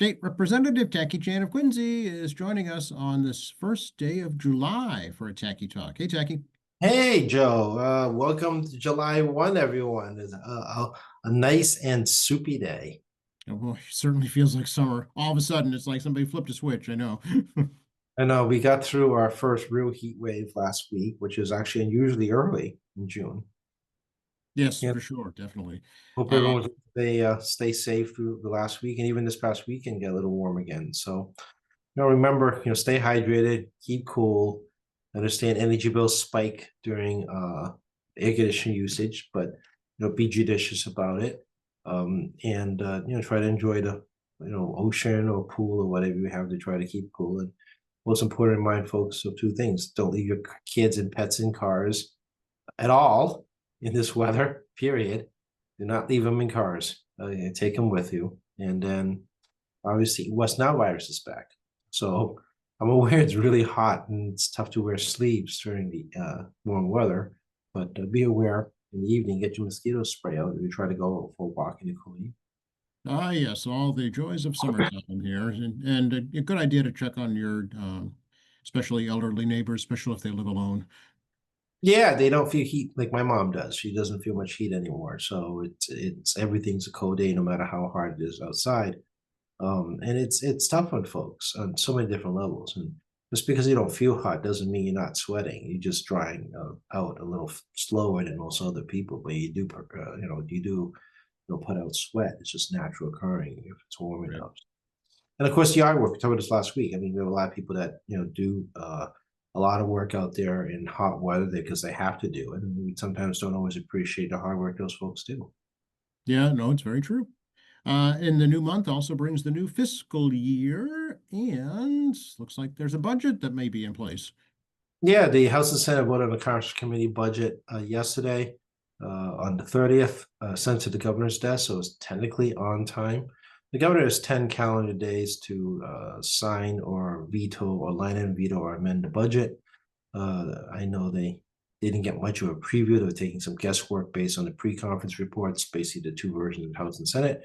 State Representative Tacky Chan of Quincy is joining us on this first day of July for a Tacky Talk. Hey, Tacky. Hey, Joe. Welcome to July 1, everyone. It's a nice and soupy day. Oh, boy, it certainly feels like summer. All of a sudden, it's like somebody flipped a switch. I know. I know we got through our first real heat wave last week, which is actually unusually early in June. Yes, Yeah, for sure, definitely. hope Uh, everyone stay safe through the last week and even this past weekend get a little warm again. So, remember, stay hydrated, keep cool. Understand energy bills spike during air conditioning usage, but be judicious about it. And try to enjoy the ocean or pool or whatever you have to try to keep cool. And most important in mind, folks, so two things: don't leave your kids and pets in cars at all in this weather. Period. Do not leave them in cars. Take them with you. And then obviously West Nile virus is back. So I'm aware it's really hot and it's tough to wear sleeves during the warm weather, but be aware in the evening, get your mosquito spray out if you try to go for a walk in the cool. yes, all the joys of summertime here, and a good idea to check on your, especially elderly neighbors, especially if they live alone. Yeah, they don't feel heat like my mom does. She doesn't feel much heat anymore. So it's everything's a cold day no matter how hard it is outside. And it's tough on folks on so many different levels. And just because you don't feel hot doesn't mean you're not sweating. You're just drying out a little slower than most other people. But you do, put out sweat. It's just natural occurring if it's warm Right. enough. And of course, the yard work. We talked about this last week. I mean, we have a lot of people that do a lot of work out there in hot weather because they have to do it, and we sometimes don't always appreciate the hard work those folks do. Yeah, no, it's very true. And the new month also brings the new fiscal year, and looks like there's a budget that may be in place. Yeah, the House and Senate voted on the Conference Committee budget yesterday on the 30th, sent to the governor's desk, so it's technically on time. The governor has 10 calendar days to sign or veto or line in veto or amend the budget. I know they didn't get much of a preview. They were taking some guesswork based on the pre-conference reports, basically the two versions of House and Senate.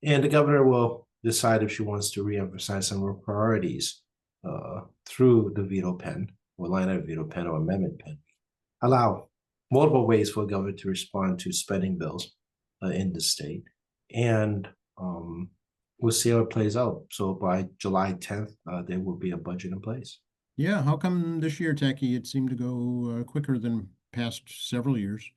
And the governor will decide if she wants to reemphasize some of her priorities through the veto pen or line item veto pen or amendment pen. Allow multiple ways for the governor to respond to spending bills in the state. And we'll see how it plays out. So by July 10th, there will be a budget in place. Yeah, how come this year, Techie, it seemed to go quicker than past several years?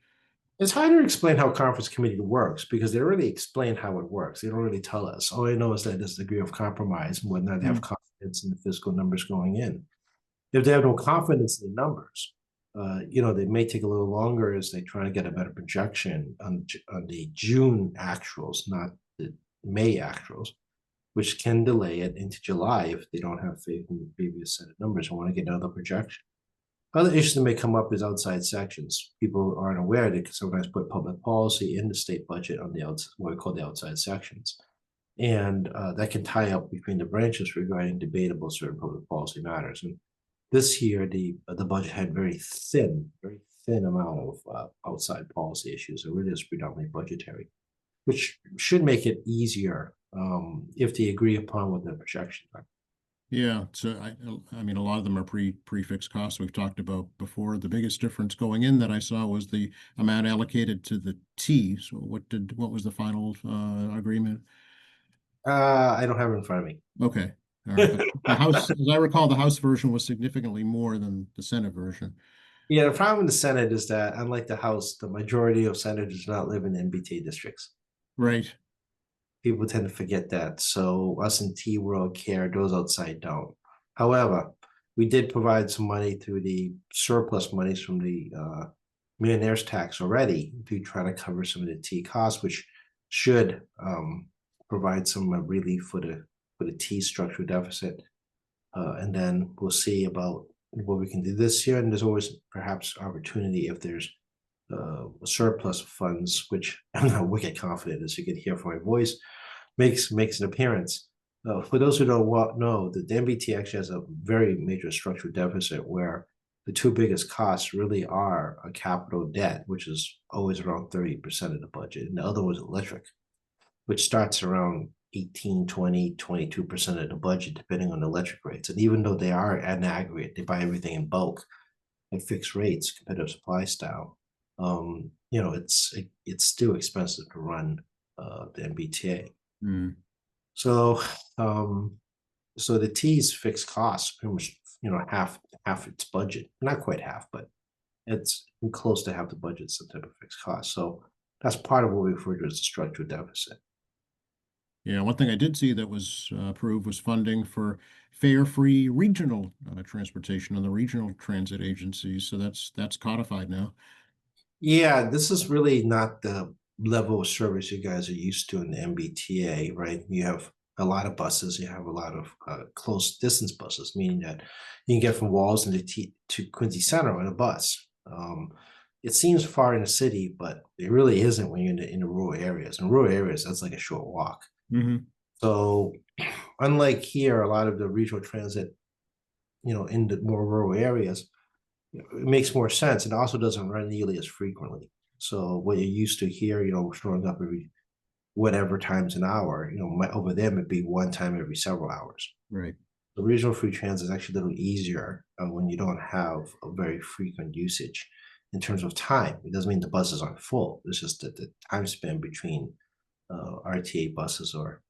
It's hard to explain how conference committee works because they don't really explain how it works. They don't really tell us. All I know is that there's a degree of compromise and whether or not they have Hmm. confidence in the fiscal numbers going in. If they have no confidence in the numbers, they may take a little longer as they try to get a better projection on the June actuals, not the May actuals, which can delay it into July if they don't have faith in the previous set of numbers and want to get another projection. Other issues that may come up is outside sections. People aren't aware they can sometimes put public policy in the state budget on the outside, what we call the outside sections. And that can tie up between the branches regarding debatable certain public policy matters. And this year, the budget had very thin amount of outside policy issues. It really is predominantly budgetary, which should make it easier if they agree upon what the projections are. Yeah, so I mean, a lot of them are prefix costs we've talked about before. The biggest difference going in that I saw was the amount allocated to the T. So what was the final agreement? I don't have it in front of me. Okay, all right. But the House, as I recall, the House version was significantly more than the Senate version. Yeah, the problem in the Senate is that, unlike the House, the majority of senators do not live in MBTA districts. Right. People tend to forget that. So us in T World care those outside don't. However, we did provide some money through the surplus monies from the millionaires tax already to try to cover some of the T costs, which should provide some relief for the T structural deficit. And then we'll see about what we can do this year. And there's always perhaps opportunity if there's a surplus of funds, which I'm not wicked confident, as you can hear from my voice, makes an appearance. For those who don't know, the MBT actually has a very major structural deficit where the two biggest costs really are a capital debt, which is always around 30% of the budget, and the other was electric, which starts around 18, 20, 22% of the budget, depending on the electric rates. And even though they are at an aggregate, they buy everything in bulk at fixed rates, competitive supply style. It's still expensive to run the MBTA. Mm. So so the T's fixed costs pretty much, half its budget. Not quite half, but it's close to half the budget, some type of fixed cost. So that's part of what we refer to as the structural deficit. Yeah, one thing I did see that was approved was funding for fare-free regional transportation on the regional transit agencies. So that's codified now. Yeah, this is really not the level of service you guys are used to in the MBTA, right? You have a lot of buses, you have a lot of close distance buses, meaning that you can get from Walls to Quincy Center on a bus. It seems far in the city, but it really isn't when you're in the rural areas. In rural areas, that's like a short walk. Mm-hmm. So, unlike here, a lot of the regional transit, in the more rural areas, it makes more sense. It also doesn't run nearly as frequently. So what you're used to here, showing up every whatever times an hour, over there would be one time every several hours. Right. The regional free transit is actually a little easier when you don't have a very frequent usage in terms of time. It doesn't mean the buses aren't full. It's just that the time spent between RTA buses or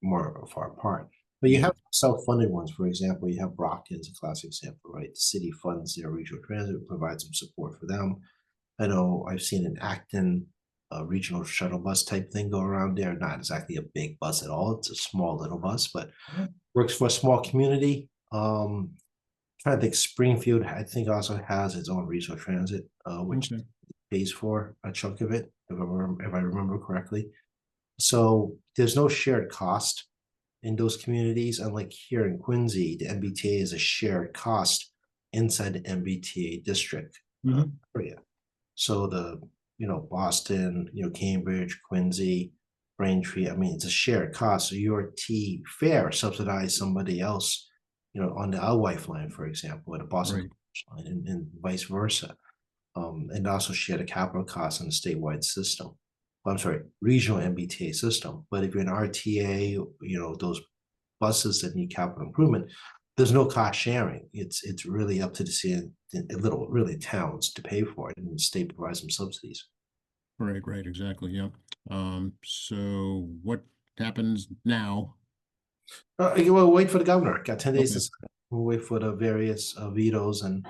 more far apart. But you Yeah. have self-funded ones. For example, you have Brockton's a classic example, right? The city funds their regional transit, provides some support for them. I know I've seen an Acton regional shuttle bus type thing go around there. Not exactly a big bus at all. It's a small little bus, but works for a small community. Trying to think, Springfield, I think, also has its own regional transit, which Okay. pays for a chunk of it, if I remember correctly. So there's no shared cost in those communities. Unlike here in Quincy, the MBTA is a shared cost inside the MBTA district Mm-hmm. area. So Boston, Cambridge, Quincy, Braintree, I mean, it's a shared cost. So your T fare subsidize somebody else, on the Alewife line, for example, or the Boston Right. line, and vice versa. And also share the capital costs in the statewide system. I'm sorry, regional MBTA system. But if you're an RTA, those buses that need capital improvement, there's no cost sharing. It's really up to the city, really towns to pay for it, and the state provides some subsidies. Right. Right. Exactly. Yeah. So what happens now? We'll wait for the governor. Got 10 days Okay. to sign. We'll wait for the various vetoes and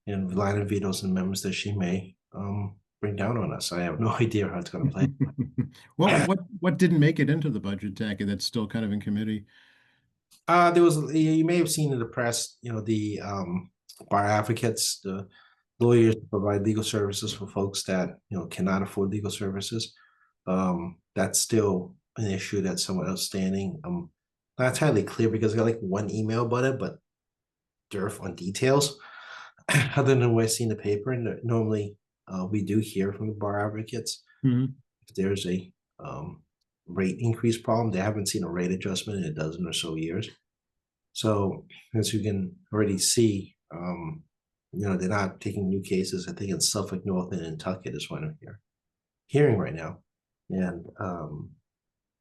line of vetoes and amendments that she may bring down on us. I have no idea how it's going to play. Well, what didn't make it into the budget, Tacky, that's still kind of in committee? There was, you may have seen in the press, the bar advocates, the lawyers provide legal services for folks that cannot afford legal services. That's still an issue that's somewhat outstanding. Not entirely clear because I got like one email about it, but dearth on details. Other than what I see in the paper, and normally we do hear from the bar advocates Mm-hmm. if there's a rate increase problem. They haven't seen a rate adjustment in a dozen or so years. So as you can already see, they're not taking new cases. I think in Suffolk, North, and Nantucket is one of your hearing right now, and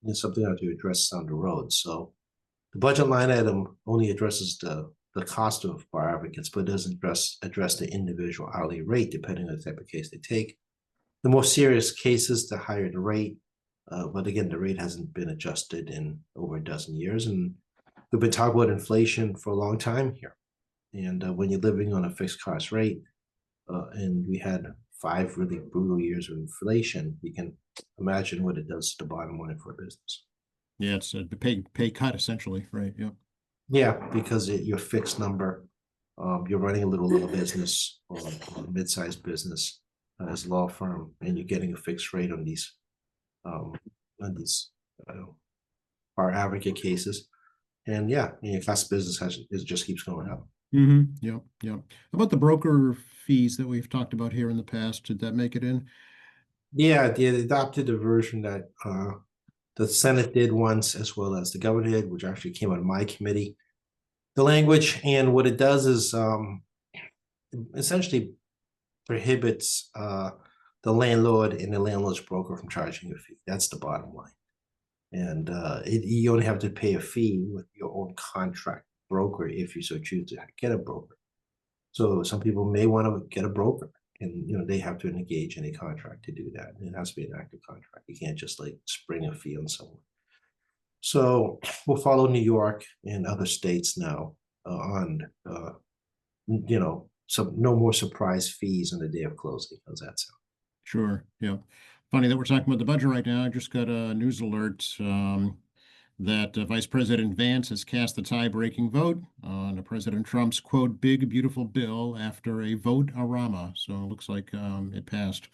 it's something I have to address down the road. So the budget line item only addresses the cost of bar advocates, but doesn't address the individual hourly rate depending on the type of case they take. The more serious cases, the higher the rate. But again, the rate hasn't been adjusted in over a dozen years, and we've been talking about inflation for a long time here. And when you're living on a fixed cost rate, and we had 5 really brutal years of inflation, you can imagine what it does to the bottom line for a business. Yeah, it's a pay cut essentially, right? Yeah. Yeah, because your fixed number, you're running a little business or a mid-sized business as a law firm, and you're getting a fixed rate on these um, bar advocate cases. And yeah, your cost of business it just keeps going up. Mm-hmm. Yep. Yep. How about the broker fees that we've talked about here in the past? Did that make it in? Yeah, they adopted a version that the Senate did once, as well as the governor did, which actually came out of my committee. The language, and what it does is essentially prohibits the landlord and the landlord's broker from charging a fee. That's the bottom line. And you only have to pay a fee with your own contract broker if you so choose to get a broker. So some people may want to get a broker, and they have to engage in a contract to do that. It has to be an active contract. You can't just like spring a fee on someone. So we'll follow New York and other states now on some no more surprise fees on the day of closing. How's that sound? Sure. Yeah. Funny that we're talking about the budget right now. I just got a news alert that Vice President Vance has cast the tie-breaking vote on President Trump's quote "big beautiful bill" after a vote-a-rama. So it looks like it passed.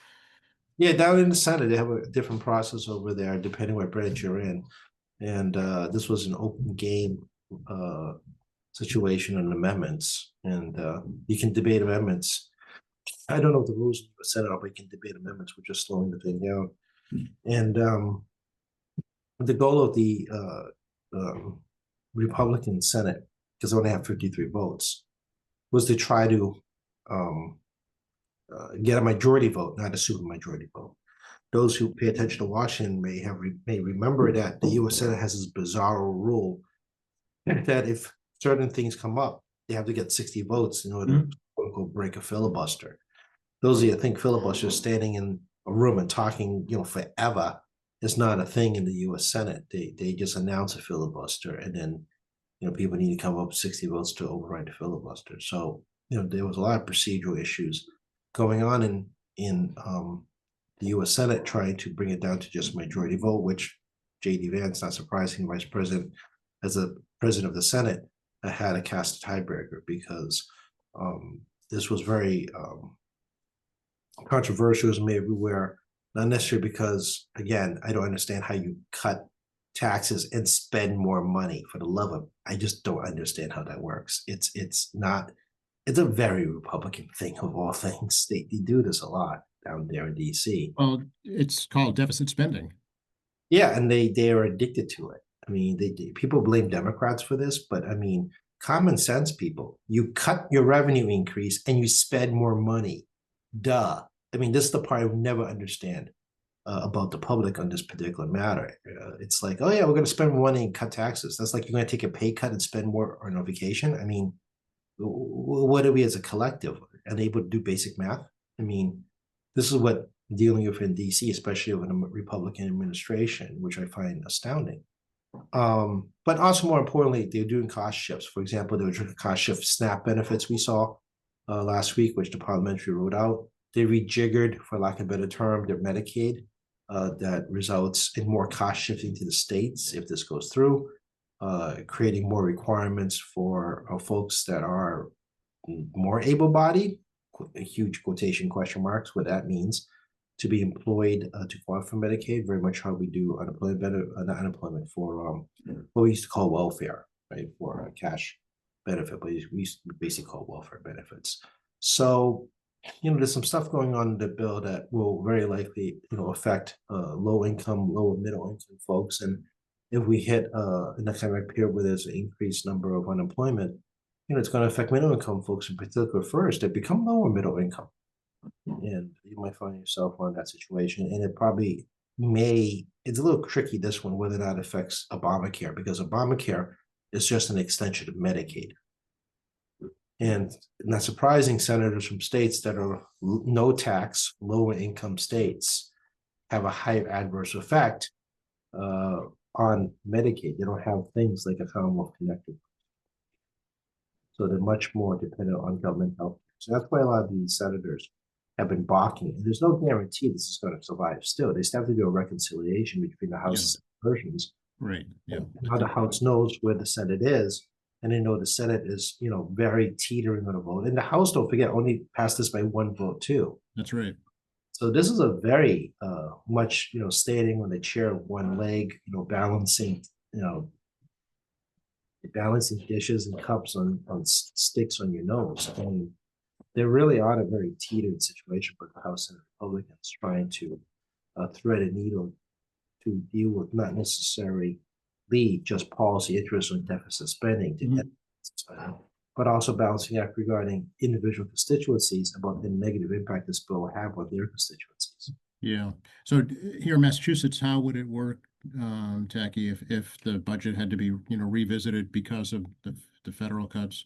Yeah, down in the Senate, they have a different process over there, depending what branch you're in. And this was an open game situation on amendments, and you can debate amendments. I don't know if the rules were set up, but you can debate amendments, which is slowing the thing down. And the goal of the Republican Senate, because they only have 53 votes, was to try to get a majority vote, not a supermajority vote. Those who pay attention to Washington may remember that the U.S. Senate has this bizarre rule that if certain things come up, they have to get 60 votes in order to quote unquote break a filibuster. Those of you that think filibuster standing in a room and talking, forever is not a thing in the U.S. Senate. They just announce a filibuster, and then people need to come up with 60 votes to override the filibuster. So there was a lot of procedural issues going on in the U.S. Senate trying to bring it down to just majority vote, which J.D. Vance, not surprising, Vice President, as a president of the Senate, had to cast a tiebreaker because this was very controversial, was made everywhere, not necessarily because, again, I don't understand how you cut taxes and spend more money. For the love of, I just don't understand how that works. It's a very Republican thing of all things. They do this a lot down there in DC. Well, it's called deficit spending. Yeah, and they are addicted to it. I mean, people blame Democrats for this, but I mean, common sense people, you cut your revenue increase and you spend more money. Duh. I mean, this is the part I would never understand about the public on this particular matter. It's like, oh yeah, we're going to spend more money and cut taxes. That's like you're going to take a pay cut and spend more on a vacation. I mean, what are we as a collective unable to do basic math? I mean, this is what dealing with in DC, especially with a Republican administration, which I find astounding. But also more importantly, they're doing cost shifts. For example, there were cost shift SNAP benefits we saw last week, which the parliamentary wrote out. They rejiggered, for lack of a better term, their Medicaid. That results in more cost shifting to the states if this goes through, creating more requirements for folks that are more able-bodied, huge quotation question marks, what that means, to be employed to qualify for Medicaid, very much how we do unemployment, not unemployment, for what we used to call welfare, right, for cash benefit, but we used to basically call welfare benefits. So, there's some stuff going on in the bill that will very likely, affect low income, lower middle income folks. And if we hit an economic period where there's an increased number of unemployment, it's going to affect middle income folks in particular first. They become lower middle income. And you might find yourself on that situation. And it probably it's a little tricky, this one, whether or not it affects Obamacare, because Obamacare is just an extension of Medicaid. And not surprising, senators from states that are no tax, lower income states have a higher adverse effect on Medicaid. They don't have things like a Commonwealth Connected. So they're much more dependent on government health. So that's why a lot of these senators have been balking. And there's no guarantee this is going to survive still. They still have to do a reconciliation between the House versions. Right. Yeah. How the House knows where the Senate is. And they know the Senate is, very teetering on a vote. And the House, don't forget, only passed this by one vote too. That's right. So this is a very much, standing on the chair of one leg, balancing, balancing dishes and cups on sticks on your nose. I mean, they're really on a very teetered situation for the House and Republicans trying to thread a needle to deal with not necessarily just policy interests on deficit spending, but also balancing act regarding individual constituencies about the negative impact this bill will have on their constituencies. Yeah. So here in Massachusetts, how would it work Tacky, if the budget had to be, revisited because of the federal cuts?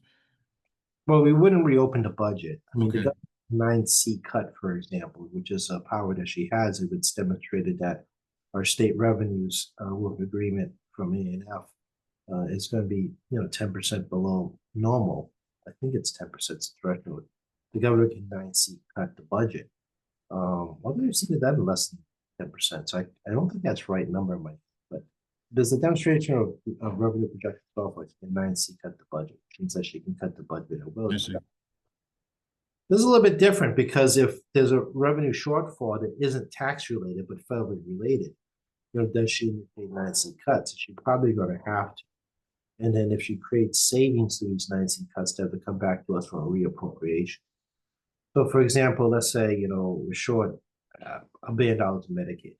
Well, we wouldn't reopen the budget. I mean, the Okay, 9C cut, for example, which is a power that she has, if it's demonstrated that our state revenues, with agreement from ANF, is going to be, 10% below normal. I think it's 10% threshold. The governor can 9C cut the budget. Although we've seen it done less than 10%. So I don't think that's right number, Mike. But does the demonstration of revenue projection software can 9C cut the budget? Means that she can cut the budget. I see. This is a little bit different because if there's a revenue shortfall that isn't tax related but federally related, does she pay 9C cuts? She's probably going to have to. And then if she creates savings through these 9C cuts, they have to come back to us for a reappropriation. So, for example, let's say we're short $1 billion to Medicaid,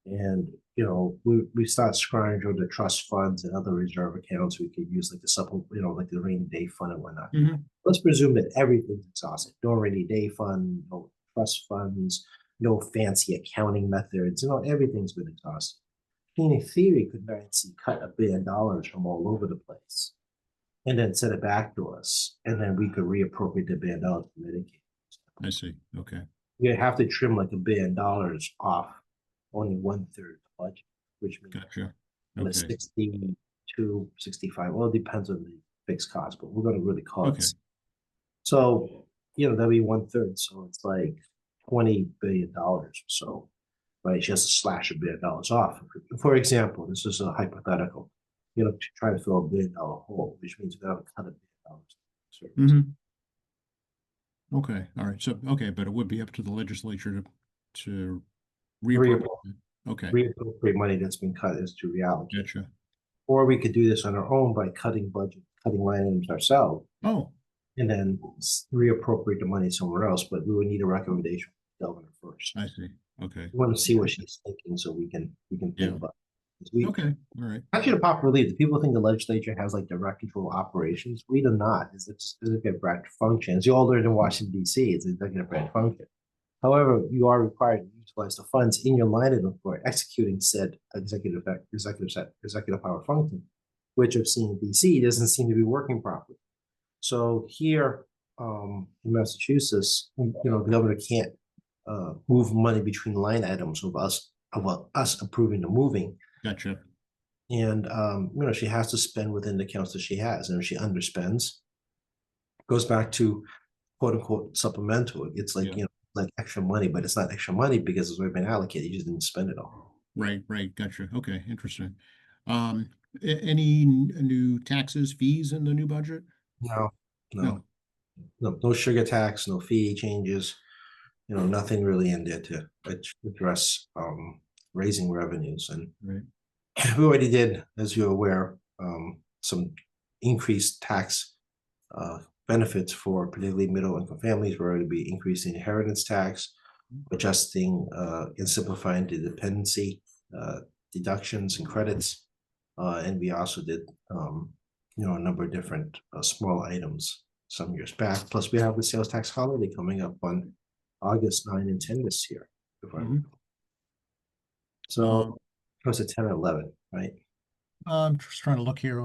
and we start scrounging through the trust funds and other reserve accounts we could use, like the supplement, like the rainy day fund and whatnot. Let's presume that everything's exhausted. No rainy day fund, no trust funds, no fancy accounting methods. Everything's been exhausted. In theory, could 9C cut $1 billion from all over the place, and then send it back to us, and then we could reappropriate the $1 billion to Medicaid. I see. Okay. You have to trim like $1 billion off only 1/3 the budget, which means Gotcha. the Okay. 62, 65. Well, it depends on the fixed cost, but we're going to really call Okay. it. So, that'd be 1/3. So it's like $20 billion or so, right? Just to slash $1 billion off. For example, this is a hypothetical, to try to fill $1 billion hole, which means we have to cut $1 billion. Mhm. Okay, all right. So, okay, but it would be up to the legislature to reappropriate. Okay, Reappropriate money that's been cut is to reallocate. gotcha. Or we could do this on our own by cutting line items ourselves, Oh, and then reappropriate the money somewhere else. But we would need a recommendation from the governor first. I see. Okay, We want to see what she's thinking so we can think Yeah. about it. We okay, all right. actually, the popular belief, the people think the legislature has like direct control operations. We do not. It's just executive branch function. As you all learned in Washington, D.C., it's executive branch function. However, you are required to utilize the funds in your line item for executing said executive power function, which I've seen in DC doesn't seem to be working properly. So here, in Massachusetts, the governor can't move money between line items of us approving the moving, Gotcha. and she has to spend within the accounts that she has, and if she underspends, goes back to quote unquote supplemental. It's like Yeah. like extra money, but it's not extra money because it's already been allocated. You just didn't spend it all. Right, gotcha. Okay, interesting. Any new taxes, fees in the new budget? No, no sugar tax, no fee changes. Nothing really in there to address raising revenues. And Right. we already did, as you're aware, some increased tax benefits for particularly middle income families. We're going to be increasing inheritance tax, adjusting and simplifying the dependency deductions and credits. And we also did a number of different small items some years back. Plus we have the sales tax holiday coming up on August 9 and 10 this year. So it was a 10 or 11, right? I'm just trying to look here.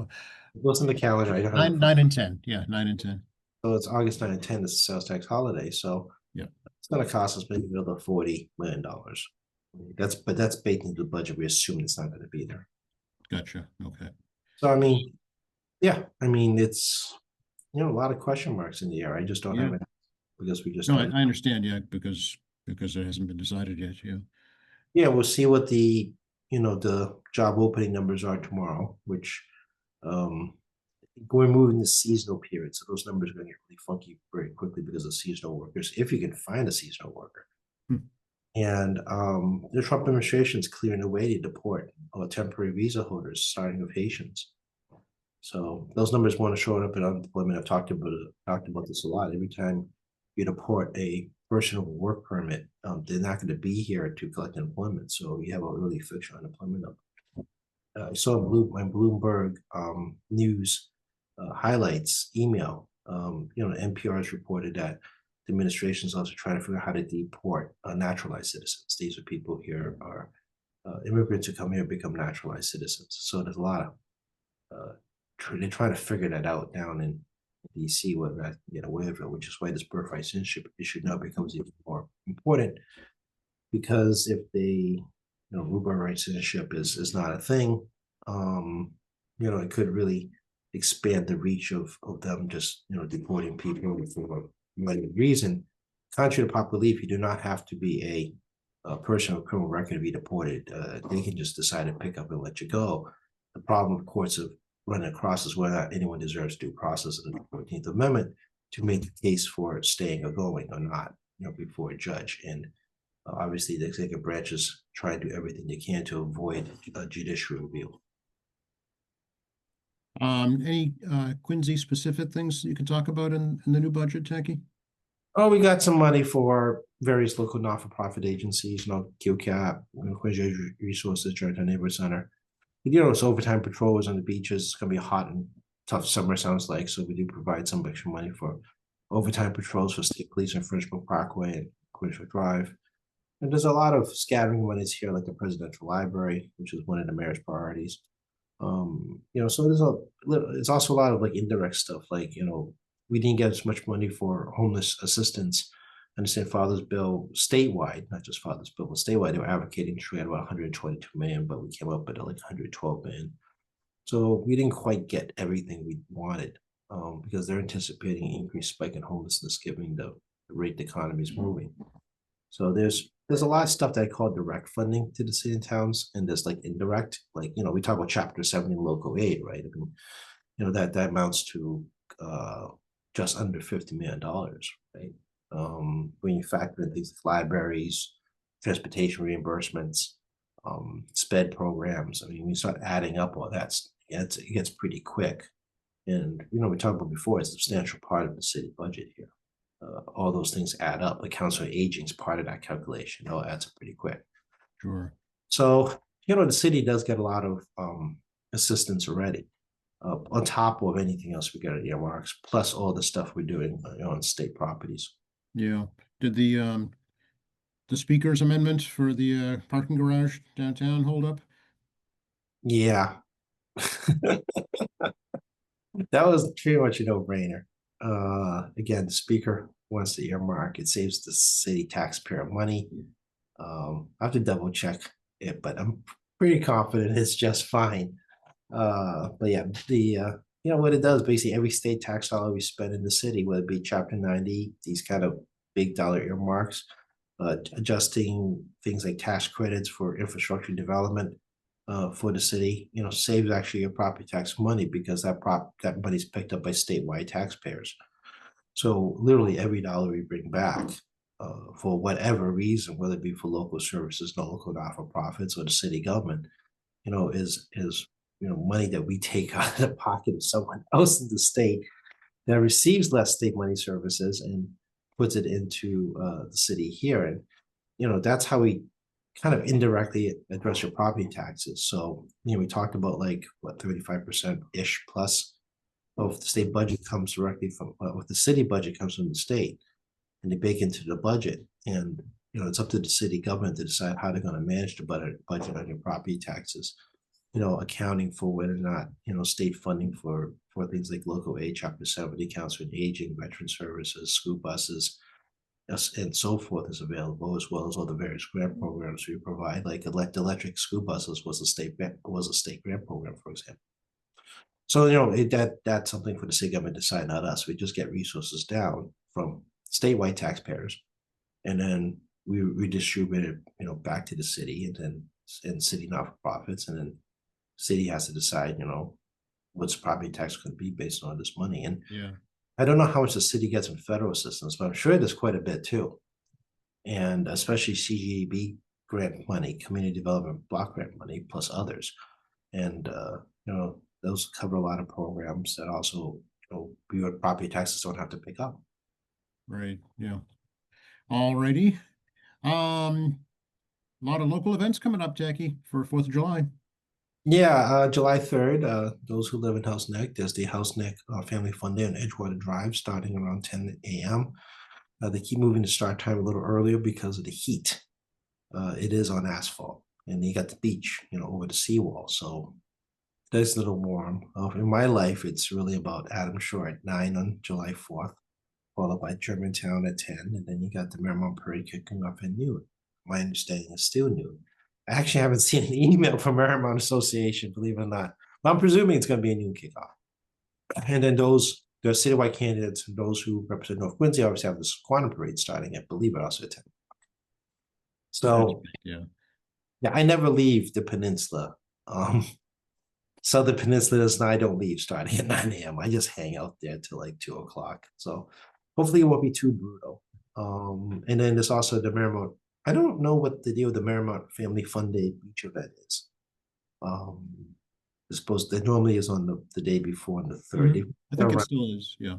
It goes in the calendar. I don't have 9 and 10. Yeah, 9 and 10. So it's August 9 and 10 is the sales tax holiday. So Yeah. it's going to cost us maybe another $40 million. But that's baked into the budget. We assume it's not going to be there. Gotcha. Okay. So it's a lot of question marks in the air. I just don't have it because we just No, I understand. Yeah, because it hasn't been decided yet. Yeah. Yeah, we'll see what the job opening numbers are tomorrow, which we're moving the seasonal period. So those numbers are going to get really funky very quickly because of seasonal workers, if you can find a seasonal worker. And the Trump administration is clearing the way to deport temporary visa holders, starting with Haitians. So those numbers want to show up in unemployment. I've talked about this a lot. Every time you deport a person with a work permit, they're not going to be here to collect employment. So you have a really fixed unemployment number. I saw my Bloomberg News highlights email. NPR has reported that the administration is also trying to figure out how to deport naturalized citizens. These are people here are immigrants who come here become naturalized citizens. So there's a lot of they're trying to figure that out down in DC, whether that get away with it, which is why this birthright citizenship issue now becomes even more important. Because if birthright citizenship is not a thing, it could really expand the reach of them just deporting people for any reason. Contrary to popular belief, you do not have to be a person with a criminal record to be deported. They can just decide to pick up and let you go. The problem, of course, of running across is whether or not anyone deserves due process in the 14th Amendment to make the case for staying or going or not, before a judge. And obviously, the executive branch is trying to do everything they can to avoid judicial review. Any Quincy specific things you can talk about in the new budget, Techie? Oh, we got some money for various local not-for-profit agencies, QCAP, Quincy Resources, Georgetown Neighborhood Center. It's overtime patrols on the beaches. It's going to be a hot and tough summer, sounds like. So we do provide some extra money for overtime patrols for state police in Frenchburg Parkway and Quincy Drive. And there's a lot of scattering monies here, like the presidential library, which is one of the mayor's priorities. So it's also a lot of like indirect stuff, like, we didn't get as much money for homeless assistance. I understand Father's Bill statewide, not just Father's Bill, but statewide, they were advocating to about 122 million, but we came up with like 112 million. So we didn't quite get everything we wanted because they're anticipating an increased spike in homelessness given the rate the economy is moving. So there's a lot of stuff that I call direct funding to the city and towns, and there's like indirect, like, we talk about Chapter 70 local aid, right? I mean, that amounts to just under $50 million, right? When you factor in things like libraries, transportation reimbursements, SPED programs, I mean, we start adding up all that, it gets pretty quick. And, we talked about before, it's a substantial part of the city budget here. All those things add up. The Council on Aging is part of that calculation. It all adds up pretty quick. Sure. So, the city does get a lot of assistance already. On top of anything else we get at earmarks, plus all the stuff we're doing on state properties. Yeah. Did the speaker's amendment for the parking garage downtown hold up? Yeah. That was pretty much a no-brainer. Again, the speaker wants the earmark. It saves the city taxpayer money. I have to double check it, but I'm pretty confident it's just fine. But yeah, what it does, basically every state tax dollar we spend in the city, whether it be Chapter 90, these kind of big dollar earmarks, adjusting things like tax credits for infrastructure development for the city, saves actually your property tax money because that money is picked up by statewide taxpayers. So literally every dollar we bring back for whatever reason, whether it be for local services, local not-for-profits, or the city government, is money that we take out of the pocket of someone else in the state that receives less state money services and puts it into the city here. And, that's how we kind of indirectly address your property taxes. So, we talked about like what 35%-ish plus of the state budget comes directly from what the city budget comes from the state, and they bake into the budget. And it's up to the city government to decide how they're going to manage the budget on your property taxes. Accounting for whether or not state funding for things like local aid, Chapter 70, Council on Aging, veteran services, school buses, and so forth is available, as well as all the various grant programs we provide. Like electric school buses was a state grant program, for example. So that's something for the city government to decide, not us. We just get resources down from statewide taxpayers, and then we redistribute it back to the city, and then in city not-for-profits, and then city has to decide what's property tax going to be based on this money. And yeah, I don't know how much the city gets in federal assistance, but I'm sure there's quite a bit too. And especially CGB grant money, community development block grant money, plus others. And, those cover a lot of programs that also, property taxes don't have to pick up. right. Yeah. Alrighty. A lot of local events coming up, Jackie, for 4th of July. Yeah, July 3rd, those who live in House Neck, there's the House Neck Family Fun Day on Edgewater Drive starting around 10 a.m. They keep moving the start time a little earlier because of the heat. It is on asphalt. and you got the beach, over the seawall. So nice little warm. In my life, it's really about Adam Shore at 9 on July 4th, followed by Germantown at 10, and then you got the Merrimont Parade kicking off at noon. My understanding is still noon. I actually haven't seen an email from Merrimont Association, believe it or not. But I'm presuming it's going to be a noon kickoff. And then the citywide candidates and those who represent North Quincy obviously have the Quantum Parade starting at, believe it, also at 10. So, Yeah. yeah, I never leave the peninsula. Southern Peninsula and I don't leave starting at 9 a.m. I just hang out there till like 2 o'clock. So hopefully it won't be too brutal. And then there's also the Merrimont. I don't know what the deal with the Merrimont Family Fun Day beach event is. I suppose that normally is on the day before on the 30th. I think it still is, yeah.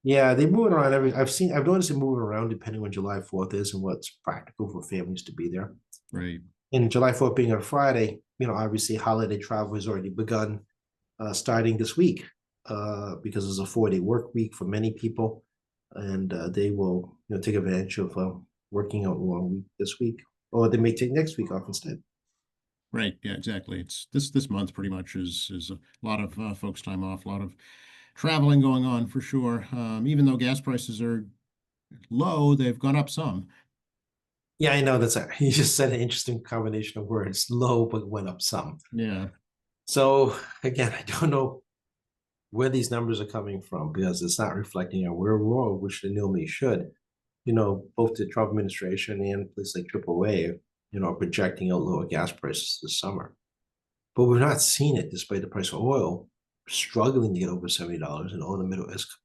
Yeah, they move it around I've noticed it moving around depending on July 4th is and what's practical for families to be there. Right. And July 4th being a Friday, obviously holiday travel has already begun starting this week because it's a 4-day work week for many people. And they will take advantage of working out a long week this week, or they may take next week off instead. Right. Yeah, exactly. It's this month pretty much is a lot of folks' time off, a lot of traveling going on for sure. Even though gas prices are low, they've gone up some. Yeah, I know you just said an interesting combination of words, low but went up some. Yeah. So again, I don't know where these numbers are coming from because it's not reflecting our real world, which they normally should. Both the Trump administration and places like AAA, are projecting out lower gas prices this summer. But we've not seen it despite the price of oil struggling to get over $70 and all the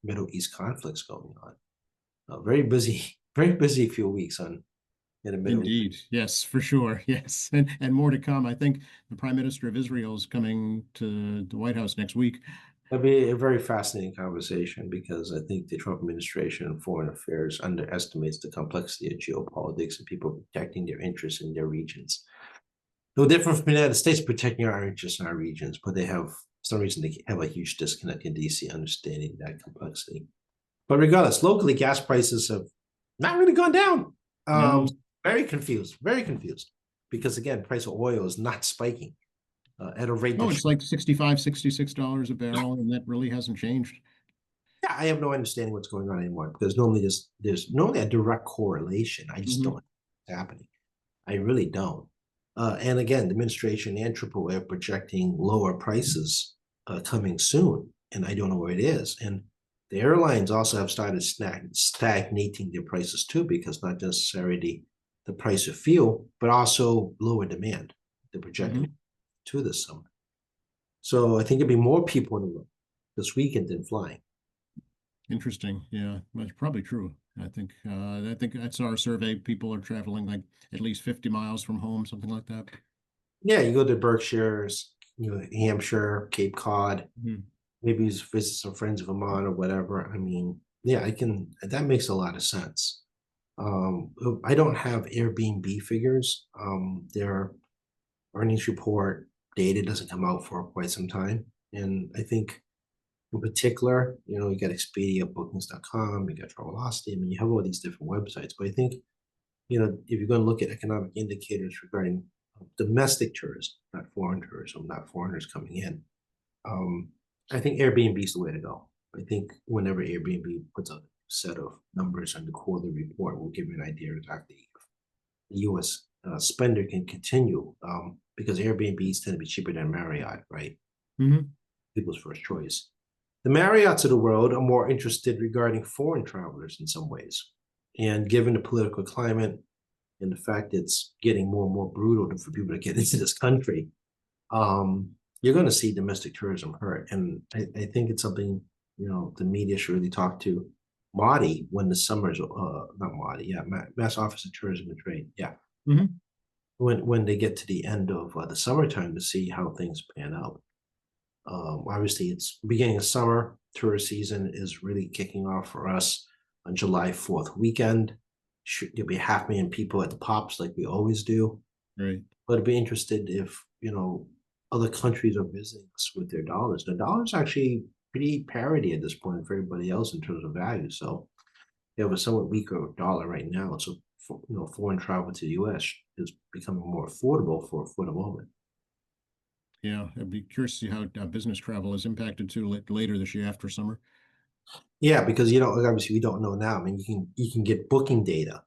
Middle East conflicts going on. Very busy few weeks in the Middle East. Indeed. Yes, for sure. Yes. And more to come. I think the Prime Minister of Israel is coming to the White House next week. That'd be a very fascinating conversation because I think the Trump administration and foreign affairs underestimates the complexity of geopolitics and people protecting their interests in their regions. No different from the United States protecting our interests in our regions, but they have, for some reason, they have a huge disconnect in DC understanding that complexity. But regardless, locally, gas prices have not really gone down. No. Very confused, because again, price of oil is not spiking at a rate. Oh, it's like $65, $66 a barrel, and that really hasn't changed. Yeah, I have no understanding what's going on anymore because normally there's normally a direct correlation. I just don't know what's happening. I really don't. And again, the administration and AAA are projecting lower prices coming soon, and I don't know where it is. And the airlines also have started stagnating their prices too, because not necessarily the price of fuel, but also lower demand. They're projecting to this summer. So I think there'll be more people in the room this weekend than flying. Interesting. Yeah, that's probably true. I think I saw our survey. People are traveling like at least 50 miles from home, something like that. Yeah, you go to Berkshires, Hampshire, Cape Cod, maybe visit some friends of Vermont or whatever. I mean, yeah, that makes a lot of sense. I don't have Airbnb figures. Their earnings report data doesn't come out for quite some time. And I think in particular, you got Expedia, Bookings.com, you got Travelocity. I mean, you have all these different websites. But I think, if you're going to look at economic indicators regarding domestic tourism, not foreign tourism, not foreigners coming in, I think Airbnb is the way to go. I think whenever Airbnb puts out a set of numbers on the quarterly report, will give you an idea exactly if the U.S. Spender can continue because Airbnbs tend to be cheaper than Marriott, right? People's first choice. The Marriotts of the world are more interested regarding foreign travelers in some ways. And given the political climate and the fact it's getting more and more brutal for people to get into this country, you're going to see domestic tourism hurt. And I think it's something, the media should really talk to MOTI when the summer's, not MOTI, yeah, Mass Office of Tourism and Trade, yeah. When they get to the end of the summertime to see how things pan out. Obviously, it's beginning of summer. Tourist season is really kicking off for us on July 4th weekend. There'll be 500,000 people at the Pops like we always do. Right. But I'd be interested if, other countries are visiting us with their dollars. The dollar's actually pretty parity at this point for everybody else in terms of value. So you have a somewhat weaker dollar right now. So, foreign travel to the U.S. is becoming more affordable for the moment. Yeah, I'd be curious to see how business travel is impacted too later this year after summer. Yeah, because obviously we don't know now. I mean, you can get booking data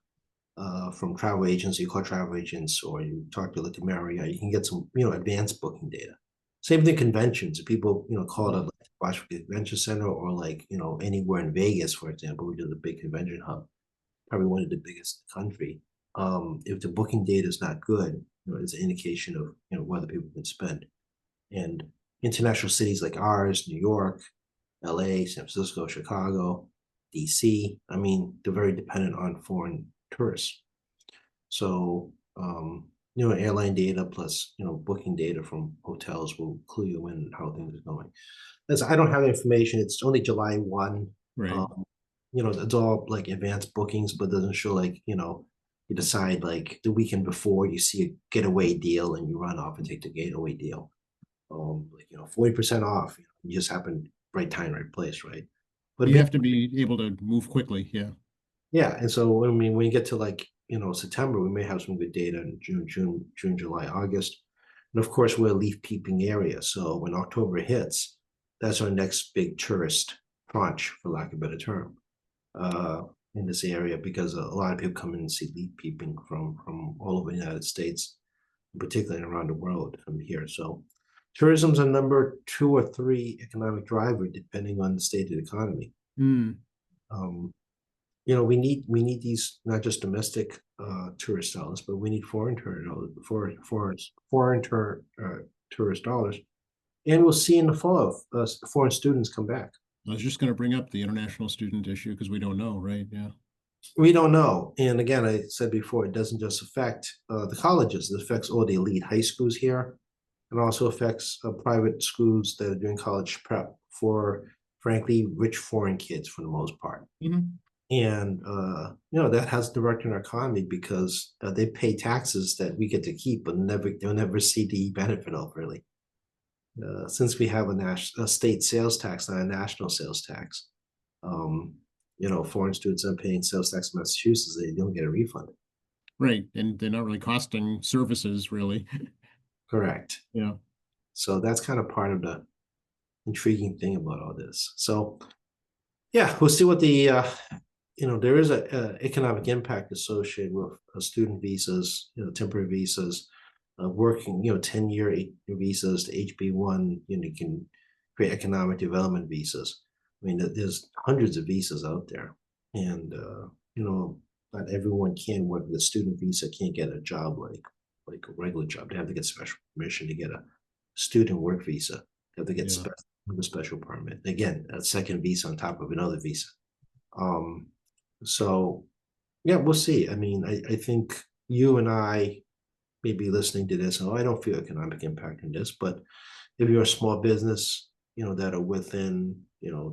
from travel agents. You call travel agents, or you talk to like Marriott. You can get some advanced booking data. Same thing conventions. People call it like Washington Convention Center, or like anywhere in Vegas, for example, which is a big convention hub, probably one of the biggest in the country. If the booking data is not good, it's an indication of whether people can spend. And international cities like ours, New York, LA, San Francisco, Chicago, DC. I mean, they're very dependent on foreign tourists. So, airline data plus, booking data from hotels will clue you in how things are going. As I don't have the information, it's only July 1. Right. It's all like advanced bookings, but doesn't show like, you decide like the weekend before you see a getaway deal and you run off and take the getaway deal. 40% off. You just happen right time, right place, right? But You have to be able to move quickly. Yeah. yeah, and so I mean, when you get to like September, we may have some good data in June, July, August, and of course we're a leaf peeping area. So when October hits, that's our next big tourist tranche, for lack of a better term, uh, in this area because a lot of people come in and see leaf peeping from all over the United States, particularly around the world from here. So tourism's a number 2 or 3 economic driver, depending on the state of the economy. Mm. Um, we need these not just domestic tourist dollars, but we need tourist dollars, and we'll see in the fall of foreign students come back. I was just going to bring up the international student issue because we don't know, right? Yeah. We don't know, and again, I said before, it doesn't just affect the colleges; it affects all the elite high schools here. It also affects private schools that are doing college prep for, frankly, rich foreign kids for the most part. Mhm. And that has direct on our economy because they pay taxes that we get to keep, but they'll never see the benefit of really. Since we have a state sales tax, not a national sales tax, um, foreign students are paying sales tax in Massachusetts, they don't get a refund. Right. And they're not really costing services, really. Correct. Yeah. So that's kind of part of the intriguing thing about all this. So yeah, we'll see what there is a economic impact associated with student visas, temporary visas, working, 10-year visas to HB1. You can create economic development visas. I mean, there's hundreds of visas out there, and not everyone can work with a student visa. Can't get a job like a regular job. They have to get special permission to get a student work visa. They have to get Yeah. a special permit. Again, a second visa on top of another visa. So yeah, we'll see. I mean, I think you and I may be listening to this, and I don't feel economic impact in this, but if you're a small business, that are within,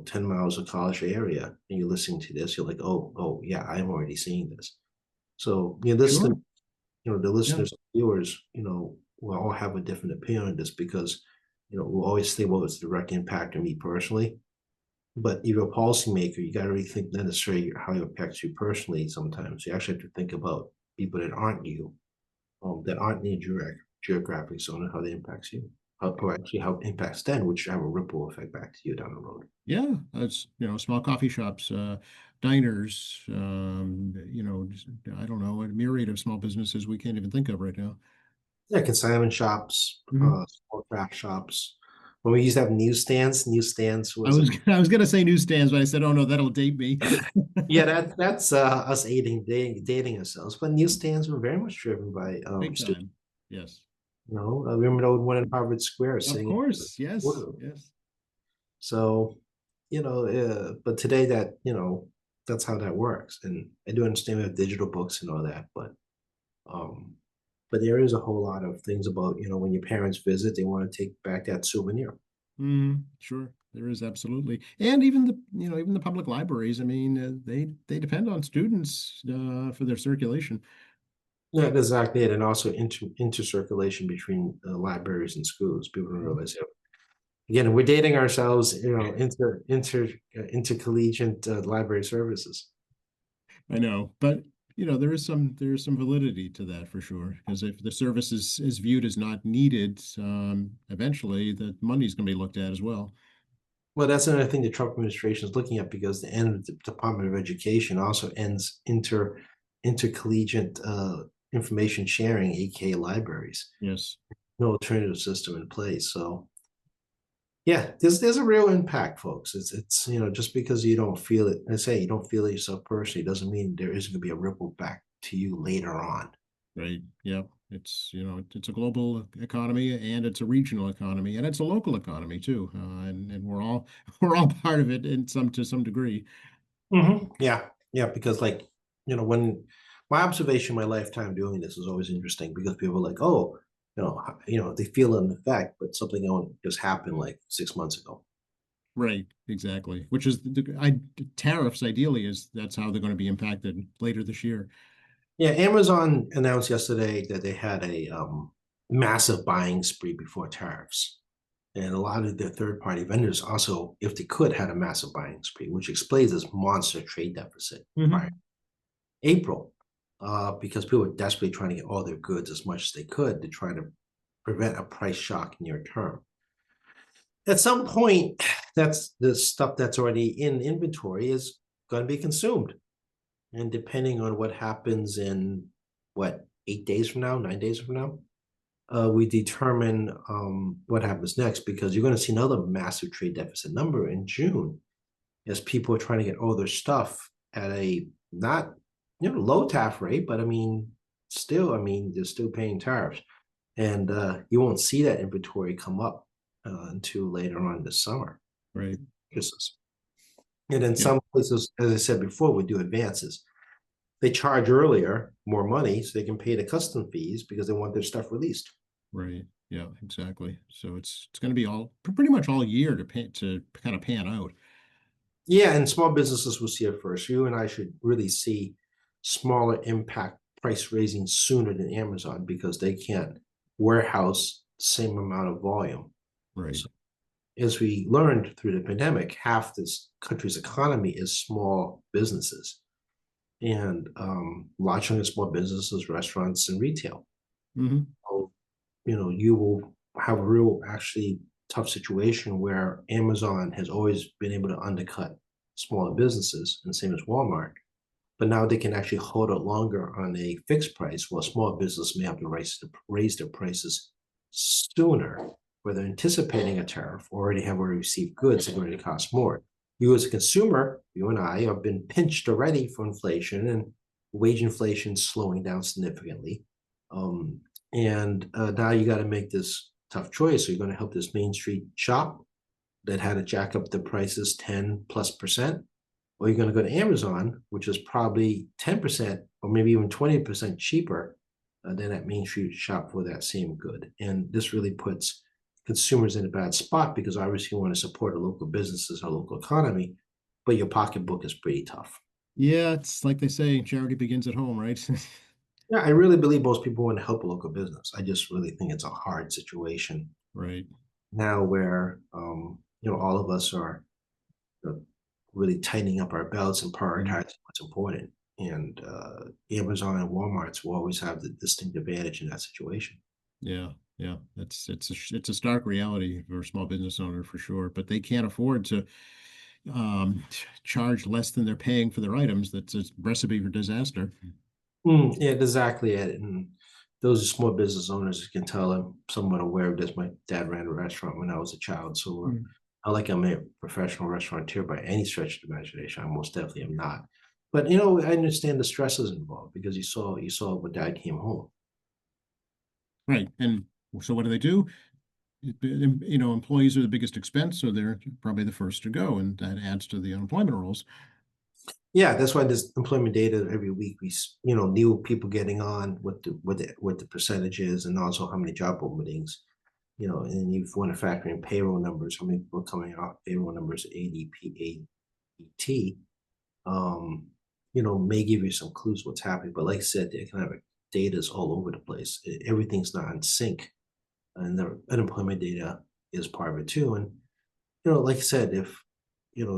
10 miles of college area, and you're listening to this, you're like, oh yeah, I'm already seeing this. So Sure. the Yeah. listeners, viewers, will all have a different opinion on this because, we'll always say, well, it's direct impact on me personally. But if you're a policymaker, you got to rethink not necessarily how it affects you personally. Sometimes you actually have to think about people that aren't you, that aren't in your geographic zone, and how that impacts you, or actually how it impacts them, which have a ripple effect back to you down the road. Yeah. It's, small coffee shops, diners, I don't know, a myriad of small businesses we can't even think of right now. Yeah, consignment shops, Mhm. small craft shops. When we used to have newsstands I was was I was gonna say newsstands, but I said, oh no, that'll date me. yeah, that's us dating ourselves. But newsstands were very much driven by Big students. time. Yes. I remember the old one in Harvard Square Of sitting. course. Yes. Yes. So, but today that's how that works. And I do understand we have digital books and all that, um, but there is a whole lot of things about, when your parents visit, they want to take back that souvenir. Sure. There is absolutely. And even even the public libraries, I mean, they depend on students for their circulation. Yeah, exactly it. And also intercirculation between libraries and schools. People don't Mhm. realize it. Again, we're dating ourselves, intercollegiate library services. I know, but there is some validity to that for sure. Because if the service is viewed as not needed, eventually the money's going to be looked at as well. Well, that's another thing the Trump administration is looking at because the end of the Department of Education also ends intercollegiate information sharing, aka libraries. Yes. No alternative system in place. So yeah, there's a real impact, folks. It's just because you don't feel it, I say you don't feel it yourself personally, doesn't mean there isn't gonna be a ripple back to you later on. Right. Yeah. It's, it's a global economy and it's a regional economy and it's a local economy too. And we're all we're all part of it in some to some degree. Yeah, yeah, because like when my observation, my lifetime doing this is always interesting because people are like, oh, they feel an effect, but something else just happened like 6 months ago. Right. Exactly. Which is tariffs ideally is that's how they're going to be impacted later this year. Yeah, Amazon announced yesterday that they had a massive buying spree before tariffs. And a lot of their third-party vendors also, if they could, had a massive buying spree, which explains this monster trade deficit prior Mhm. April, because people were desperately trying to get all their goods as much as they could to try to prevent a price shock near term. At some point, that's the stuff that's already in inventory is going to be consumed. And depending on what happens in what, 8 days from now, 9 days from now, we determine what happens next because you're going to see another massive trade deficit number in June as people are trying to get all their stuff at a not low tariff rate, but I mean, still, I mean, they're still paying tariffs, and you won't see that inventory come up until later on this summer. Right. Christmas. And in Yeah. some places, as I said before, we do advances. They charge earlier more money so they can pay the custom fees because they want their stuff released. Right. Yeah, exactly. So it's going to be all pretty much all year to kind of pan out. Yeah, and small businesses will see it first. You and I should really see smaller impact price raising sooner than Amazon because they can't warehouse the same amount of volume. Right. So as we learned through the pandemic, half this country's economy is small businesses and large chunk of small businesses, restaurants, and retail. Hmm. So, you will have a real actually tough situation where Amazon has always been able to undercut smaller businesses, and same as Walmart. But now they can actually hold it longer on a fixed price, while small business may have to raise their prices sooner, whether anticipating a tariff or already received goods that are going to cost more. You as a consumer, you and I have been pinched already for inflation and wage inflation slowing down significantly. Um, and now you got to make this tough choice. Are you going to help this Main Street shop that had to jack up the prices 10+%? Or you're going to go to Amazon, which is probably 10% or maybe even 20% cheaper than that Main Street shop for that same good. And this really puts consumers in a bad spot because obviously you want to support a local businesses, a local economy, but your pocketbook is pretty tough. Yeah, it's like they say, charity begins at home, right? Yeah, I really believe most people want to help a local business. I just really think it's a hard situation Right. now where all of us are really tightening up our belts and Mhm. prioritizing what's important. And Amazon and Walmart's will always have the distinct advantage in that situation. Yeah. Yeah. It's a stark reality for a small business owner for sure, but they can't afford to charge less than they're paying for their items. That's a recipe for disaster. Yeah, exactly it. And those are small business owners you can tell I'm somewhat aware of this. My dad ran a restaurant when I was a child, so Mm. not like I'm a professional restaurateur by any stretch of the imagination. I most definitely am not. But I understand the stresses involved because you saw when dad came home. Right. And so what do? Employees are the biggest expense, so they're probably the first to go, and that adds to the unemployment rolls. Yeah, that's why this employment data every week new people getting on what the percentage is and also how many job openings, and you want to factor in payroll numbers, how many people are coming off payroll numbers, ADP, ADT, may give you some clues what's happening. But like I said, the economic data is all over the place. Everything's not in sync, and the unemployment data is part of it too. And like I said, if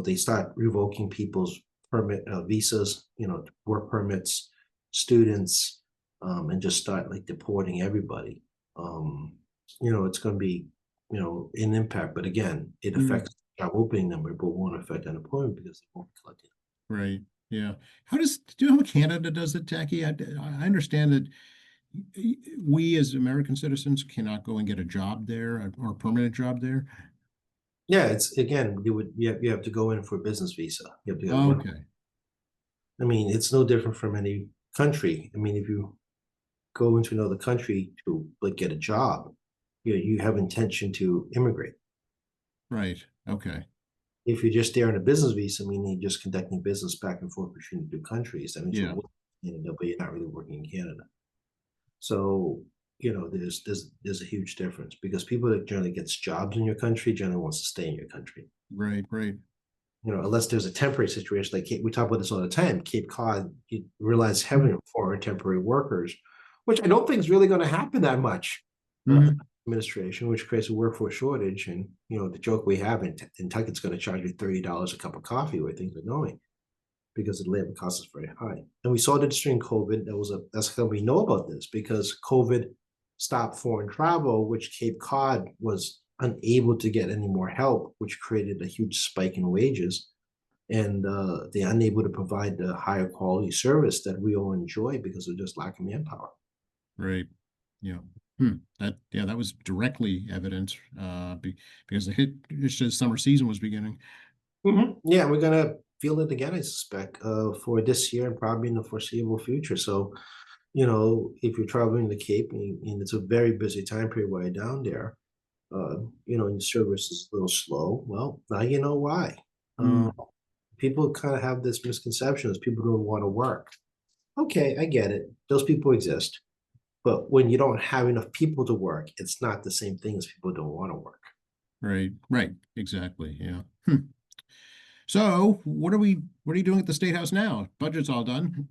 they start revoking people's visas, work permits students, and just start like deporting everybody, it's going to be, an impact. But again, it Mm, affects job opening number, but won't affect unemployment because they won't be collecting. right. Yeah. Do you know how Canada does it, Jackie? I understand that we as American citizens cannot go and get a job there or a permanent job there. Yeah, it's again, you have to go in for a business visa. You have to get work. Okay. I mean, it's no different from any country. I mean, if you go into another country to like get a job, you have intention to immigrate. Right. Okay. If you're just there on a business visa, meaning you're just conducting business back and forth between the two countries, that means you're Yeah. working in Canada, but you're not really working in Canada. So, there's a huge difference because people that generally gets jobs in your country generally wants to stay in your country. Right. Right. Unless there's a temporary situation, like we talk about this all the time. Cape Cod, you realize having foreign temporary workers, which I don't think is really going to happen that much. Mhm. Administration, which creates a workforce shortage, and the joke we have in Tuckett's going to charge you $30 a cup of coffee, where things are going because the labor cost is very high. And we saw that during COVID. That's how we know about this because COVID stopped foreign travel, which Cape Cod was unable to get any more help, which created a huge spike in wages. And they're unable to provide the higher quality service that we all enjoy because of just lack of manpower. Right. Yeah. That was directly evident because just as summer season was beginning. Yeah, we're gonna feel it again, I suspect, for this year and probably in the foreseeable future. So, if you're traveling the Cape and it's a very busy time period while you're down there, and your service is a little slow, well, now you know why. Mm, People kind of have this misconception as people don't want to work. Okay, I get it. Those people exist. But when you don't have enough people to work, it's not the same thing as people don't want to work. right. Right. Exactly. Yeah. So what are you doing at the State House now? Budget's all done.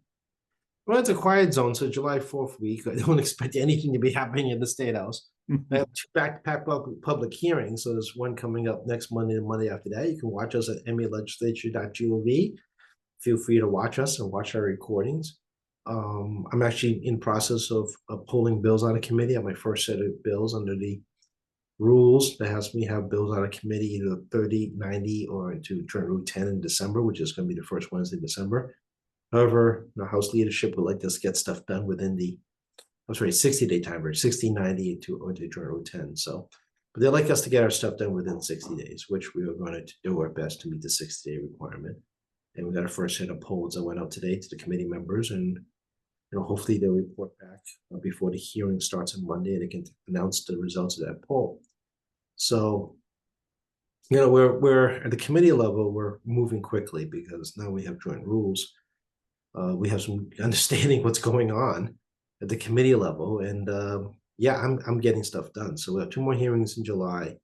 Well, it's a quiet zone, so July 4th week, I don't expect anything to be happening in the State House. I have two back-to-back public hearings, so there's one coming up next Monday and Monday after that. You can watch us at malegislature.gov. Feel free to watch us and watch our recordings. I'm actually in process of pulling bills out of committee on my first set of bills under the rules that has me have bills out of committee either 30, 90, or to Joint Rule 10 in December, which is going to be the first Wednesday in December. However, the House leadership would like us to get stuff done within the, I'm sorry, 60-day timer, 60, 90 to Joint Rule 10. So, but they'd like us to get our stuff done within 60 days, which we are going to do our best to meet the 60-day requirement. And we got a first set of polls that went out today to the committee members, and hopefully they'll report back before the hearing starts on Monday, and they can announce the results of that poll. So, we're at the committee level, we're moving quickly because now we have joint rules. We have some understanding what's going on at the committee level, and yeah, I'm getting stuff done. So we have two more hearings in July.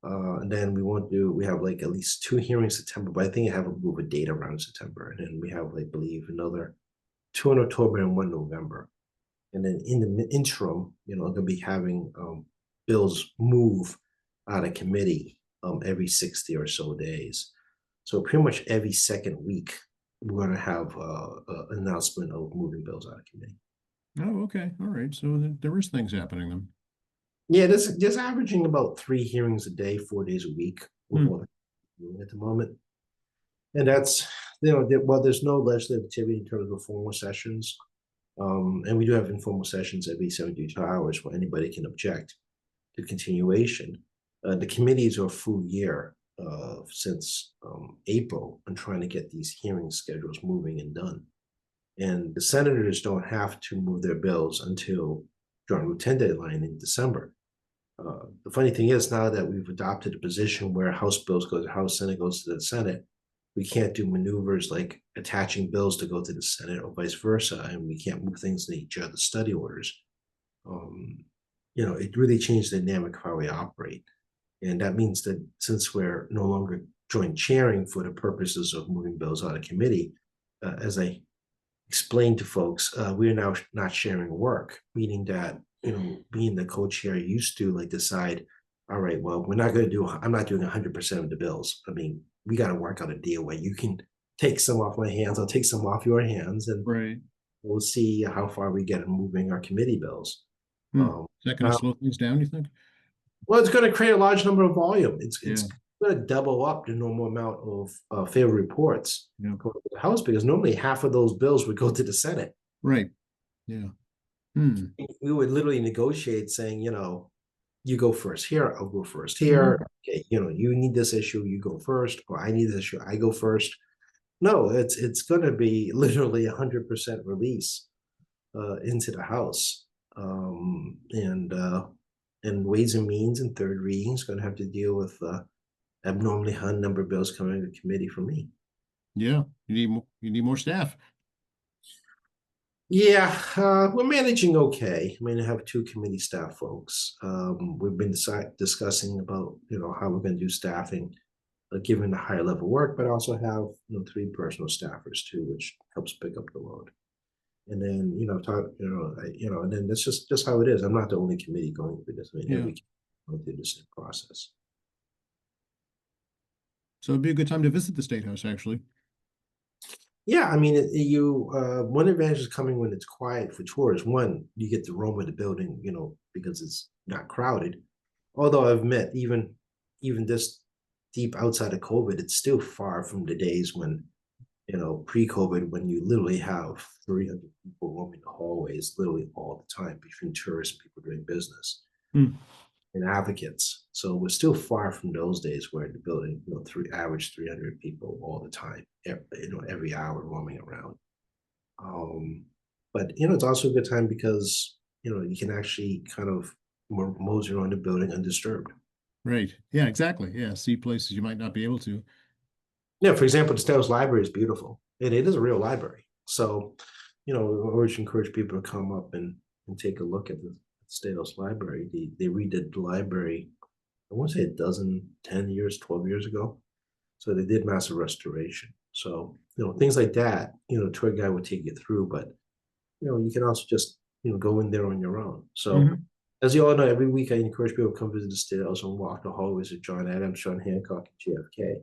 And then we have like at least two hearings in September, but I think I have a move a date around September. And then we have, I believe, another two in October and one November. And then in the interim, I'm going to be having bills move out of committee every 60 or so days. So pretty much every second week, we're going to have an announcement of moving bills out of committee. Oh, okay. All right. So there is things happening then. Yeah, there's averaging about 3 hearings a day, 4 days a week Hmm. at the moment. And that's, well, there's no legislative activity in terms of formal sessions. And we do have informal sessions every 72 hours where anybody can object to continuation. The committees are a full year since April on trying to get these hearing schedules moving and done. And the senators don't have to move their bills until Joint Rule 10 deadline in December. The funny thing is, now that we've adopted a position where House bills go to the House, Senate goes to the Senate, we can't do maneuvers like attaching bills to go to the Senate or vice versa, and we can't move things in each other's study orders. It really changed the dynamic of how we operate. And that means that since we're no longer joint chairing for the purposes of moving bills out of committee, as I explained to folks, we're now not sharing work, meaning that, being the co-chair used to like decide, all right, well, I'm not doing 100% of the bills. I mean, we got to work out a deal where you can take some off my hands, I'll take some off your hands. And Right. we'll see how far we get in moving our committee bills. Hmm. Is that going to Now, slow things down, you think? well, it's going to create a large number of volume. Yeah, It's going to double up the normal amount of favor reports yeah, going to the House, because normally half of those bills would go to the Senate. right. Yeah. Hmm. We would literally negotiate saying, you go first here, I'll go first Mhm. here. Okay, you need this issue, you go first, or I need this issue, I go first. No, it's going to be literally 100% release into the House, and Ways and Means and third reading is going to have to deal with abnormally high number of bills coming to committee from me. Yeah. You need more staff. Yeah, we're managing okay. I mean, I have two committee staff folks. We've been discussing about how we're going to do staffing, given the higher level work, but also have three personal staffers too, which helps pick up the load. And then and then that's just how it is. I'm not the only committee going through this. I mean, Yeah. every committee going through the same process. So it'd be a good time to visit the State House, actually. Yeah, I mean, one advantage is coming when it's quiet for tours. One, you get to roam with the building, because it's not crowded. Although I've met even this deep outside of COVID, it's still far from the days when, pre-COVID, when you literally have 300 people roaming the hallways literally all the time between tourists and people doing business Hmm. and advocates. So we're still far from those days where the building, average 300 people all the time, every hour roaming around. But it's also a good time because you can actually kind of mosey around the building undisturbed. Right. Yeah, exactly. Yeah. See places you might not be able to. Yeah, for example, the State House Library is beautiful. It is a real library. So, we always encourage people to come up and take a look at the State House Library. They redid the library, I want to say a dozen, 10 years, 12 years ago. So they did massive restoration. So, things like that, tour guide would take you through, but you can also just, go in there on your own. So Mhm. as you all know, every week I encourage people to come visit the State House and walk the hallways of John Adams, John Hancock, and JFK.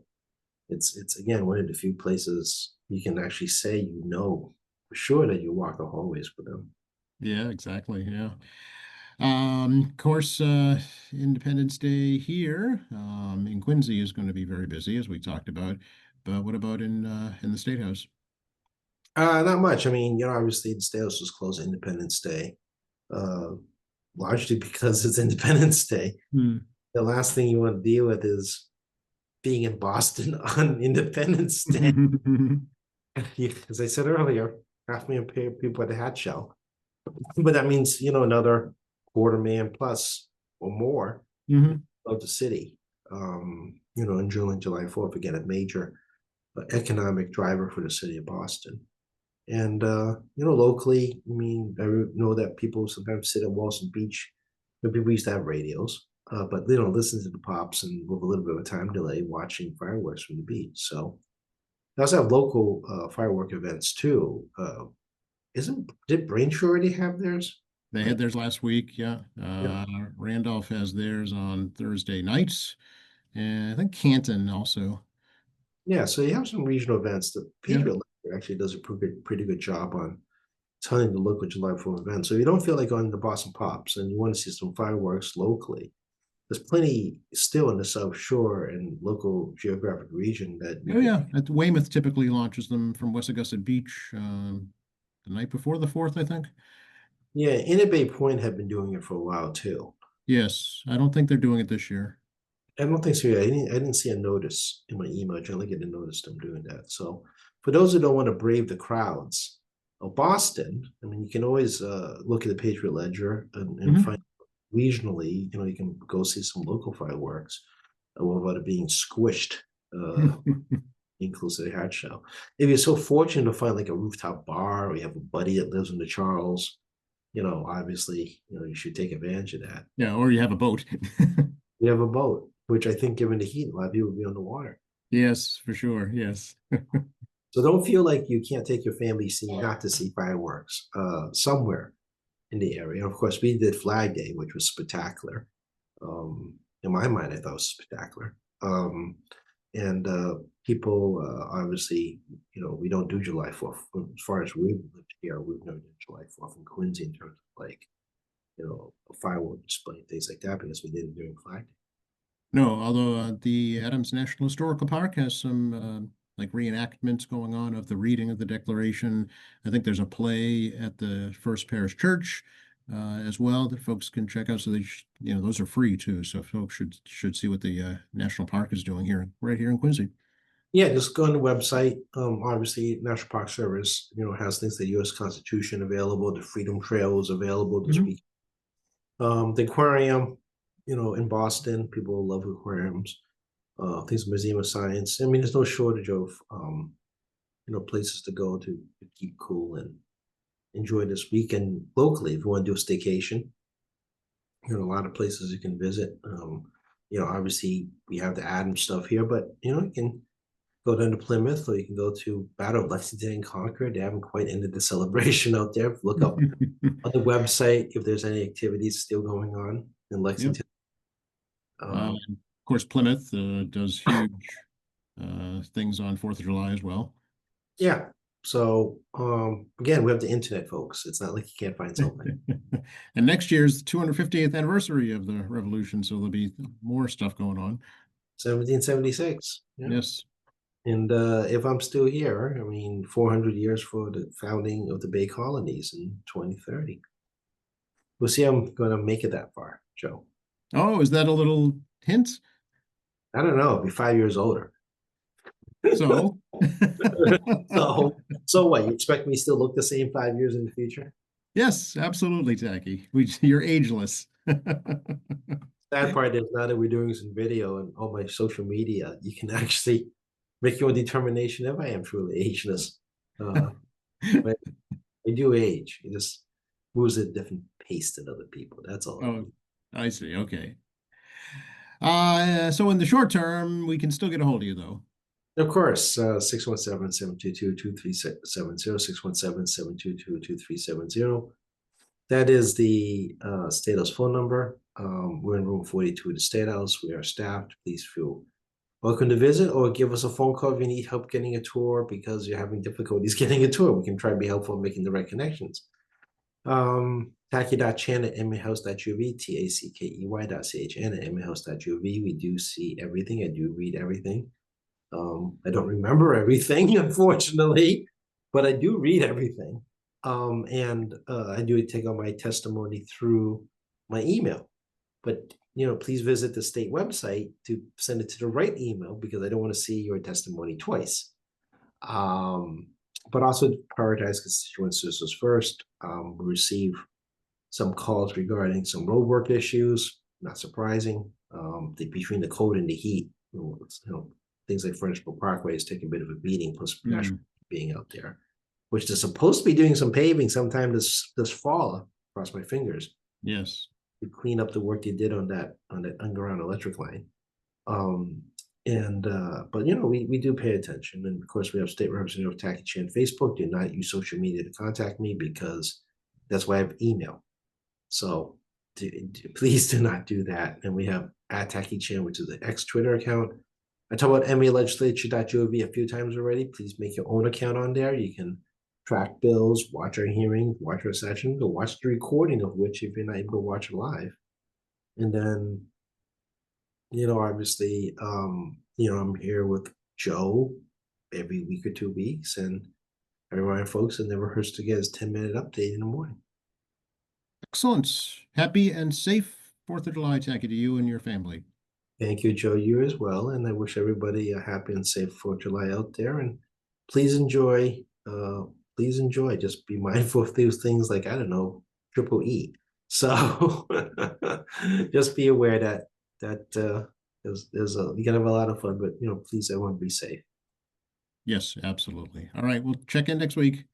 It's again one of the few places you can actually say for sure that you walk the hallways with them. Yeah, exactly. Yeah. Of course, Independence Day here in Quincy is going to be very busy, as we talked about. But what about in the State House? Not much. I mean, obviously the State House was closed Independence Day, uh, largely because it's Independence Day. Hmm. The last thing you want to deal with is being in Boston on Independence Day. As I said earlier, 500,000 people at the Hat Show, but that means another 250,000 plus or more Hmm. of the city. In June and July 4th, again, a major economic driver for the city of Boston. And locally, I mean, I know that people sometimes sit at Walson Beach. But people used to have radios, but they don't listen to the pops and with a little bit of a time delay watching fireworks from the beach. So they also have local firework events too. Isn't did Braintree already have theirs? They had theirs last week. Yeah. Yeah. Randolph has theirs on Thursday nights. And I think Canton also. Yeah, so you have some regional events. The Yeah. Patriot League actually does a pretty good job on telling the local July 4th event. So if you don't feel like going to Boston Pops and you want to see some fireworks locally, there's plenty still in the South Shore and local geographic region that you Oh, can. yeah. Weymouth typically launches them from West Augusta Beach the night before the 4th, I think. Yeah, Inner Point have been doing it for a while too. Yes. I don't think they're doing it this year. I don't think so. Yeah, I didn't see a notice in my email. I generally get a notice them doing that. So for those who don't want to brave the crowds of Boston, I mean, you can always look at the Patriot Ledger and Mhm. find regionally, you can go see some local fireworks without it being squished, uh, inclusive of the Hat Show. If you're so fortunate to find like a rooftop bar or you have a buddy that lives in the Charles, obviously, you should take advantage of that. Yeah, or you have a boat. We have a boat, which I think, given the heat, a lot of people would be on the water. Yes, for sure. Yes. So don't feel like you can't take your family not to see fireworks somewhere in the area. And of course, we did Flag Day, which was spectacular. In my mind, I thought it was spectacular. And people, obviously, we don't do July 4th. As far as we've lived here, we've never done July 4th in Quincy in terms of like, a firework display, things like that, because we did it during Flag Day. No, although the Adams National Historical Park has some like reenactments going on of the reading of the Declaration. I think there's a play at the First Parish Church as well that folks can check out. So those are free too. So folks should see what the National Park is doing here, right here in Quincy. Yeah, just go on the website. Obviously, National Park Service, has things, the U.S. Constitution available, the Freedom Trail is available this Mhm. week. The aquarium, in Boston, people love aquariums. Things, Museum of Science. I mean, there's no shortage of places to go to keep cool and enjoy this weekend locally. If you want to do a staycation, a lot of places you can visit. Obviously we have the Adams stuff here, but you can go down to Plymouth, or you can go to Battle of Lexington and Concord. They haven't quite ended the celebration out there. Look up on the website if there's any activities still going on in Lexington. Of course, Plymouth does huge things on 4th of July as well. Yeah. So again, we have the internet, folks. It's not like you can't find something. And next year's the 250th anniversary of the revolution, so there'll be more stuff going on. 1776. Yeah. Yes. And if I'm still here, I mean, 400 years for the founding of the Bay Colonies in 2030. We'll see. I'm going to make it that far, Joe. Oh, is that a little hint? I don't know. I'll be 5 years older. So, so what? You expect me to still look the same 5 years in the future? yes, absolutely, Tacky. You're ageless. Sad part is now that we're doing some video and all my social media, you can actually make your own determination if I am truly ageless. But I do age. It just moves at a different pace than other people. That's all. Oh, I see. Okay. So in the short term, we can still get a hold of you, though. Of course, 617-722-2370, 617-722-2370. That is the State House phone number. We're in room 42 of the State House. We are staffed. Please feel welcome to visit, or give us a phone call if you need help getting a tour because you're having difficulties getting a tour. We can try to be helpful in making the right connections. Tackey.chan@emmyhouse.gov, tackey.chan@emmyhouse.gov. We do see everything. I do read everything. I don't remember everything, unfortunately, but I do read everything. And I do take on my testimony through my email. But please visit the state website to send it to the right email, because I don't want to see your testimony twice. But also prioritize constituencies first. We receive some calls regarding some roadwork issues. Not surprising. Between the cold and the heat, things like Furnishable Parkway is taking a bit of a beating, plus National being out there, which they're supposed to be doing some paving sometime this fall. Cross my fingers. Yes. To clean up the work they did on that underground electric line. But we do pay attention, and of course we have State Representative Tackey Chan Facebook. Do not use social media to contact me, because that's why I have email. So please do not do that. And we have @Tackey Chan, which is the X Twitter account. I talked about MAlegislature.gov a few times already. Please make your own account on there. You can track bills, watch our hearings, watch our sessions, or watch the recording of which if you're not able to watch it live. And then, obviously, I'm here with Joe every week or 2 weeks, and I remind folks it never hurts to get his 10-minute update in the morning. Excellent. Happy and safe 4th of July, Tacky, to you and your family. Thank you, Joe. You as well. And I wish everybody a happy and safe 4th of July out there. And please enjoy. Just be mindful of those things like, I don't know, triple E. So just be aware that you can have a lot of fun, but please, everyone be safe. Yes, absolutely. All right, we'll check in next week.